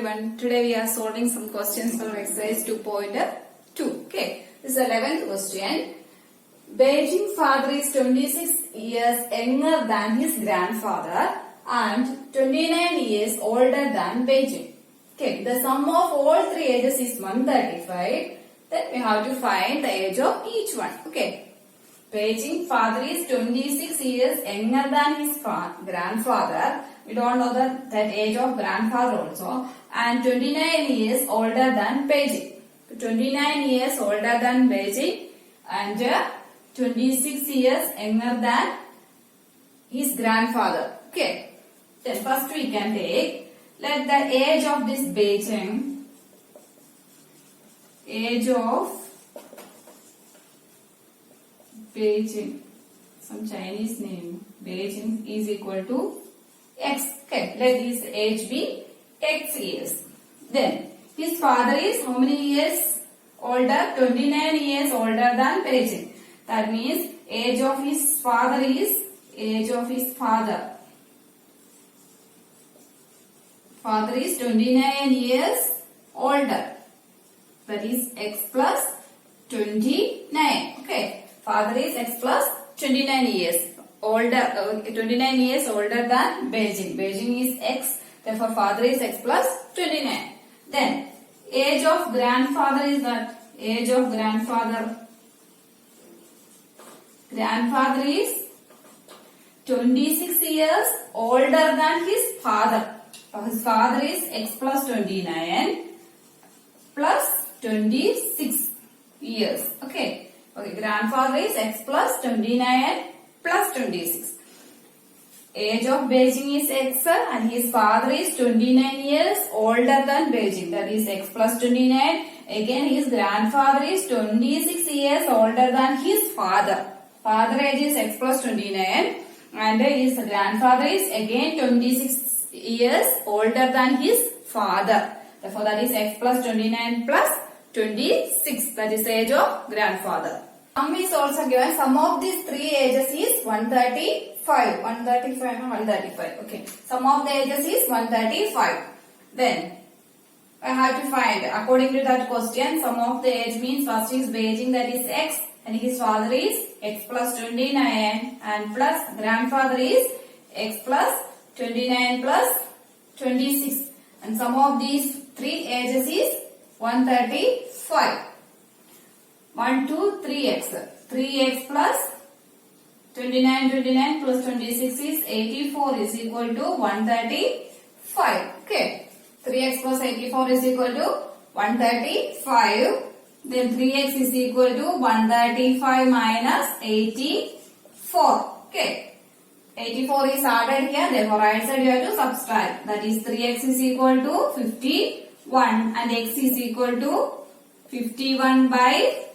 everyone. Today we are solving some questions from exercise 2.2. Okay, this is the 11th question. Beijing father is 26 years younger than his grandfather and 29 years older than Beijing. Okay, the sum of all three ages is 135. Then we have to find the age of each one. Okay. Beijing father is 26 years younger than his grandfather. We don't know that age of grandfather also. And 29 years older than Beijing. 29 years older than Beijing and 26 years younger than his grandfather. Okay. Then first we can take, let the age of this Beijing, age of Beijing, some Chinese name, Beijing is equal to X. Okay, let this age be X years. Then his father is how many years older? 29 years older than Beijing. That means age of his father is Father is 29 years older. That is X plus 29. Okay. Father is X plus 29 years older, 29 years older than Beijing. Beijing is X, therefore father is X plus 29. Then age of grandfather is that age of grandfather is 26 years older than his father. His father is X plus 29 plus 26 years. Okay. Okay, grandfather is X plus 29 plus 26. Age of Beijing is X and his father is 29 years older than Beijing. That is X plus 29. Again his grandfather is 26 years older than his father. Father age is X plus 29 and his grandfather is again 26 years older than his father. Therefore that is X plus 29 plus 26. That is age of grandfather. Sum is also given. Sum of these three ages is 135. 135. Okay. Sum of the ages is 135. Then I have to find, according to that question, sum of the age means first is Beijing, that is X, and his father is X plus 29 and plus grandfather is X plus 29 plus 26. And sum of these three ages is 135. 1, 2, 3x. 3x plus 29 plus 26 is 84 is equal to 135. Okay. 3x plus 84 is equal to 135. Then 3x is equal to 135 minus 84. Okay. 84 is added here. Therefore, right side you have to subtract. That is 3x is equal to 51 and x is equal to 51 by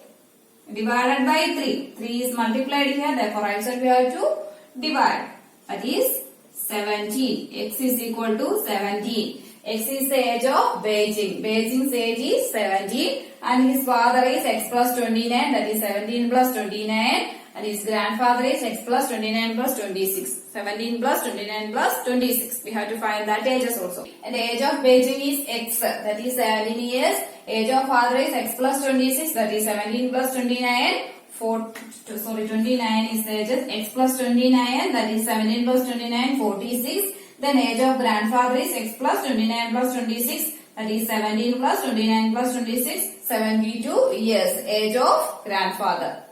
divided by 3. 3 is multiplied here. Therefore, right side we have to divide. That is 17. X is equal to 17. X is the age of Beijing. Beijing's age is 17 and his father is X plus 29. That is 17 plus 29 and his grandfather is X plus 29 plus 26. 17 plus 29 plus 26. We have to find that ages also. And the age of Beijing is X. That is 17 years. Age of father is X plus 26. That is 17 plus 29. 29 is the ages. X plus 29. That is 17 plus 29. 46. Then age of grandfather is X plus 29 plus 26. That is 17 plus 29 plus 26. 72 years. Age of grandfather.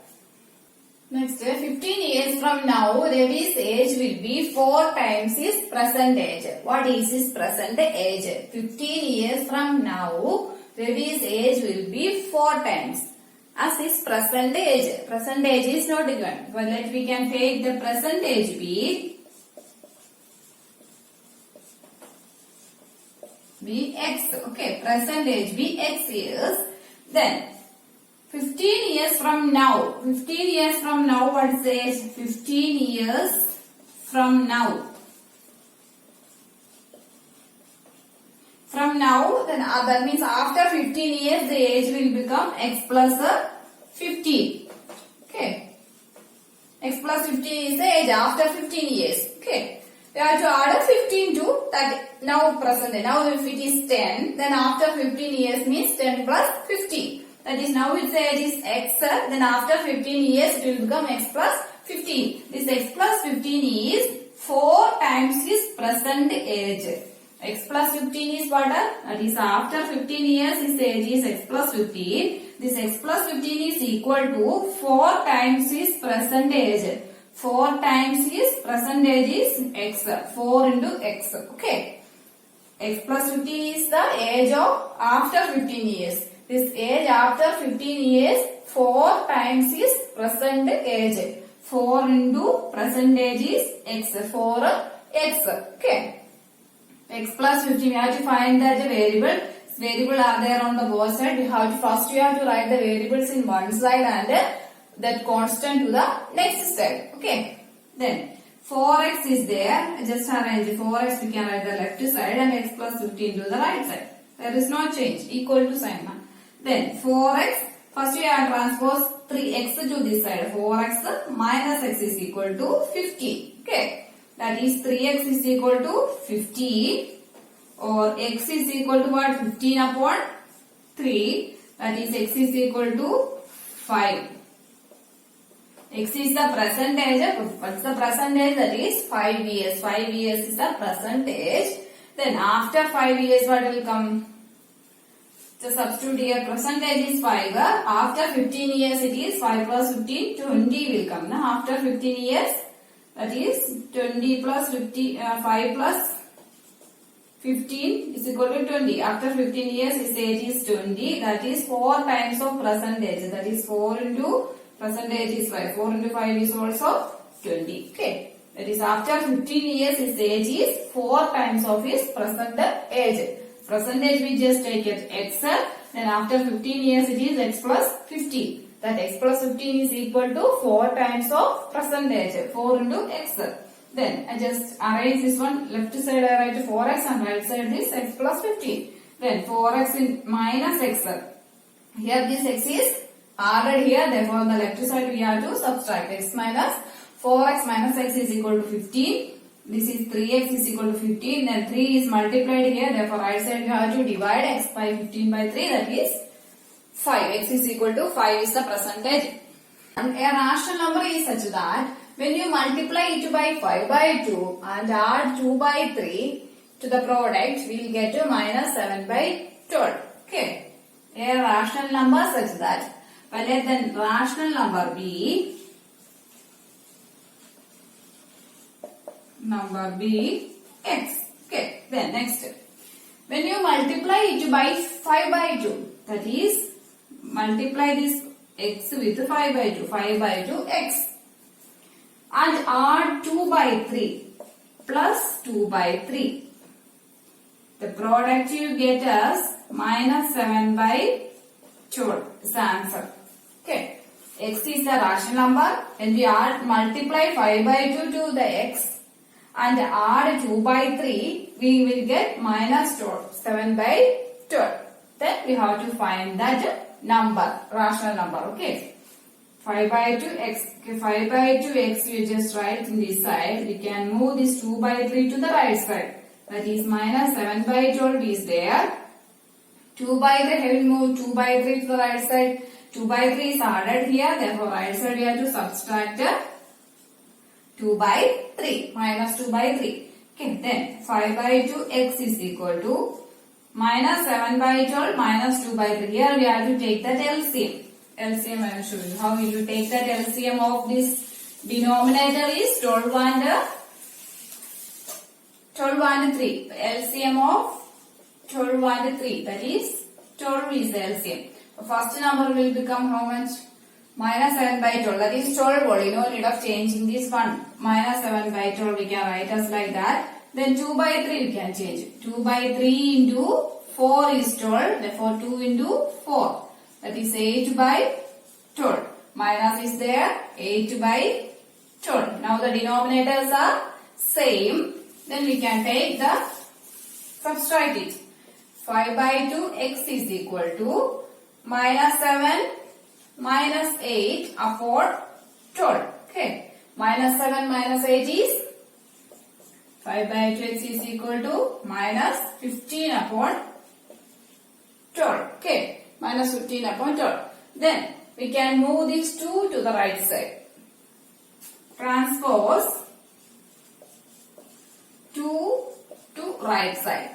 Next, 15 years from now, Ravi's age will be 4 times his present age. What is his present age? 15 years from now, Ravi's age will be 4 times as his present age. Present age is not given. Well, we can take the present age be X. Okay, present age be X years. Then 15 years from now. 15 years from now, what is the age? 15 years from now. From now, then that means after 15 years, the age will become X plus 15. Okay. X plus 15 is the age after 15 years. Okay. You have to add a 15 to that now present. Now if it is 10, then after 15 years means 10 plus 15. That is now its age is x, then after 15 years it will become x plus 15. This x plus 15 is 4 times his present age. X plus 15 is what? That is after 15 years his age is x plus 15. This x plus 15 is equal to 4 times his present age. 4 times his present age is x. 4 into x. Okay. X plus 15 is the age of after 15 years. This age after 15 years 4 times his present age. 4 into present age is x. 4 x. Okay. X plus 15 we have to find that variable. Variable are there on the both side. We have to first write the variables in one side and that constant to the next side. Okay. Then 4x is there. Just arrange 4x we can write the left side and x plus 15 to the right side. There is no change. Equal to sign. Then 4x. First we have transpose 3x to this side. 4x minus x is equal to 50. Okay. That is 3x is equal to 50 or x is equal to what? 15 upon 3. That is x is equal to 5. X is the present age. What's the present age? That is 5 years. 5 years is the present age. Then after 5 years what will come? The substitute here present age is 5. After 15 years it is 5 plus 15 20 will come. Now after 15 years that is 20 plus 50, 5 plus 15 is equal to 20. After 15 years his age is 20. That is 4 times of present age. That is 4 into present age is 5. 4 into 5 is also 20. Okay. That is after 15 years his age is 4 times of his present age. Present age we just take it x. Then after 15 years it is x plus 15. That x plus 15 is equal to 4 times of present age. 4 into x. Then I just arrange this one. Left side I write 4x and right side this x plus 15. Then 4x in minus x. Here this x is added here. Therefore on the left side we have to subtract x minus 4x minus x is equal to 15. This is 3x is equal to 15. Then 3 is multiplied here. Therefore right side we have to divide x by 15 by 3. That is 5. X is equal to 5 is the percentage. And a rational number is such that when you multiply it by 5 by 2 and add 2 by 3 to the product, we will get to minus 7 by 12. Okay. A rational number such that let then rational number be x. Okay. Then next. When you multiply it by 5 by 2, that is multiply this x with 5 by 2, 5 by 2 x and add 2 by 3 plus 2 by 3. The product you get as minus 7 by 12 is the answer. Okay. X is the rational number. When we multiply 5 by 2 to the x and add 2 by 3, we will get minus 12, 7 by 12. Then we have to find that number, rational number. Okay. 5 by 2 x. Okay, 5 by 2 x we just write in this side. We can move this 2 by 3 to the right side. That is minus 7 by 12 is there. 2 by 3, having moved 2 by 3 to the right side. 2 by 3 is added here. Therefore, right side we have to subtract 2 by 3. Minus 2 by 3. Okay, then 5 by 2 x is equal to minus 7 by 12 minus 2 by 3. Here we have to take that LCM. LCM I am showing you. How will you take that LCM of this denominator is 12 and 3. LCM of 12 and 3. That is 12 is the LCM. The first number will become how much? Minus 7 by 12. That is 12 only. No need of changing this one. Minus 7 by 12 we can write as like that. Then 2 by 3 we can change. 2 by 3 into 4 is 12. Therefore 2 into 4. That is 8 by 12. Minus is there. 8 by 12. Now the denominators are same. Then we can take the subtract it. 5 by 2 x is equal to minus 7 minus 8 upon 12. Okay. Minus 7 minus 8 is 5 by 2x is equal to minus 15 upon 12. Okay, minus 15 upon 12. Then we can move these 2 to the right side. Transpose 2 to right side.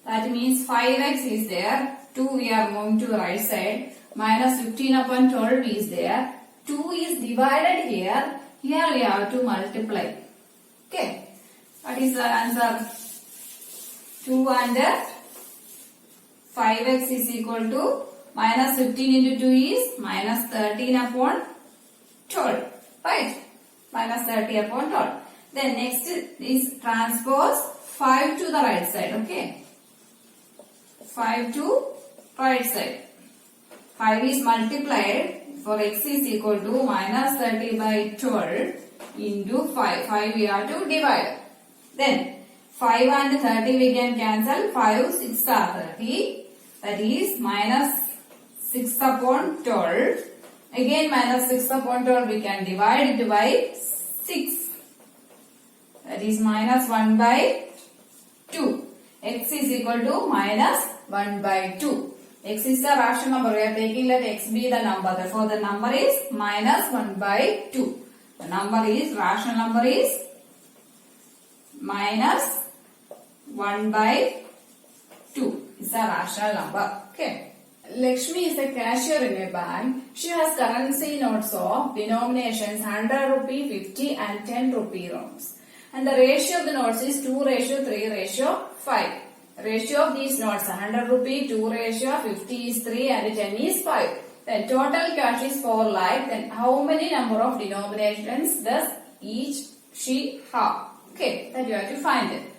That means 5x is there. 2 we are moving to the right side. Minus 15 upon 12 is there. 2 is divided here. Here we have to multiply. Okay. What is the answer? 2 and 5x is equal to minus 15 into 2 is minus 13 upon 12. Right? Minus 30 upon 12. Then next is transpose 5 to the right side. Okay. 5 to right side. 5 is multiplied for x is equal to minus 30 by 12 into 5. 5 we have to divide. Then 5 and 30 we can cancel. 5 6 are 30. That is minus 6 upon 12. Again minus 6 upon 12 we can divide it by 6. That is minus 1 by 2. X is equal to minus 1 by 2. X is the rational number. We are taking let x be the number. Therefore, the number is minus 1 by 2. The number is, rational number is minus 1 by 2. It's a rational number. Okay. Lakshmi is a cashier in a bank. She has currency notes of denominations 100 rupee, 50 and 10 rupee notes. And the ratio of the notes is 2:3:5. Ratio of these notes 100 rupee, 2 50 is 3 and 10 is 5. Then total cash is 4 lakh. Then how many number of denominations does each she have? Okay, that you have to find it.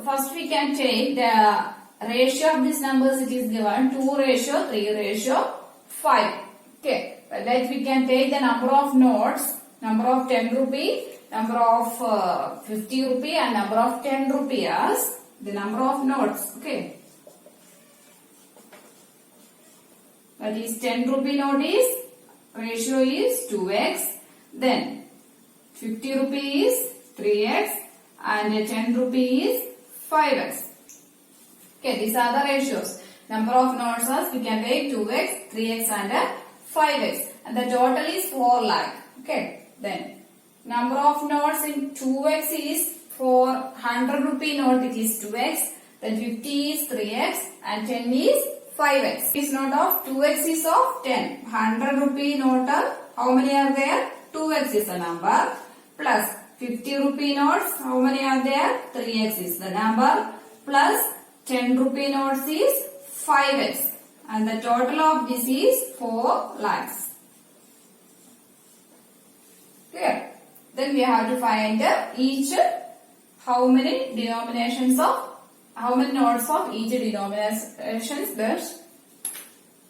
First we can take the ratio of these numbers. It is given 2:3:5. Okay, but that we can take the number of notes, number of 10 rupee, number of 50 rupee and number of 10 rupee as the number of notes. Okay, that is 10 rupee note is ratio is 2x, then 50 rupee is 3x and 10 rupee is 5x. Okay, these are the ratios. Number of notes as we can take 2x, 3x and 5x and the total is 4 lakh. Okay, then number of notes in 2x is for 100 rupee note it is 2x, then 50 is 3x and 10 is 5x. This note of 2x is of 10. 100 rupee note how many are there? 2x is the number plus 50 rupee notes how many are there? 3x is the number plus 10 rupee notes is 5x and the total of this is 4 lakhs. Clear? Then we have to find each how many denominations of how many notes of each denominations does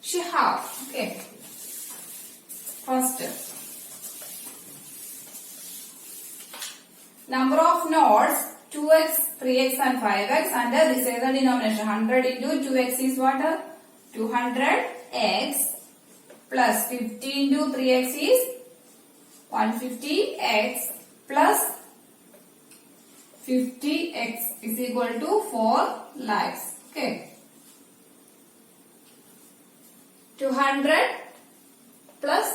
she have. Okay. First, number of notes 2x, 3x and 5x and this is the denomination 100 into 2x is what? 200x plus 50 into 3x is 150x plus 50x is equal to 4 lakhs. Okay. 200 plus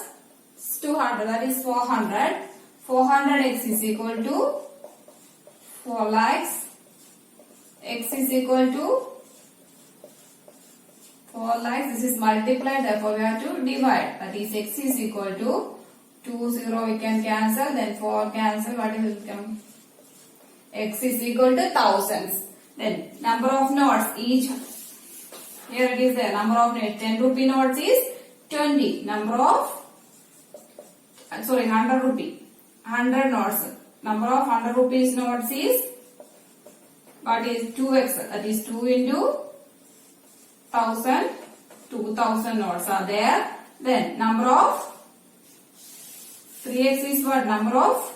200 that is 400. 400x is equal to 4 lakhs. X is equal to 4 lakhs. This is multiplied, therefore we have to divide. That is x is equal to 2 0 we can cancel, then 4 cancel. What will come? X is equal to thousands. Then number of notes each. Here it is the number of 10 rupee notes is 20. Number of 100 rupee. 100 notes. Number of 100 rupees notes is what is 2x. That is 2 into 1000. 2000 notes are there. Then number of 3x is what? Number of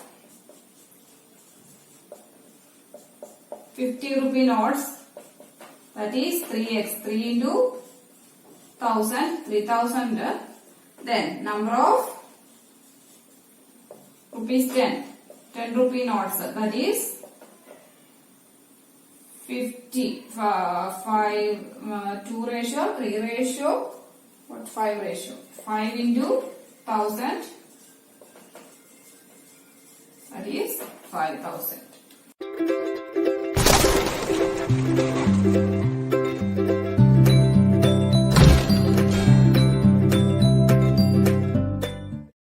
50 rupee notes. That is 3x. 3 into 1000. 3000. Then number of rupees 10. 10 rupee notes. That is 50. 2 ratio, 3 ratio, 5 ratio. 5 into 1000. That is 5000.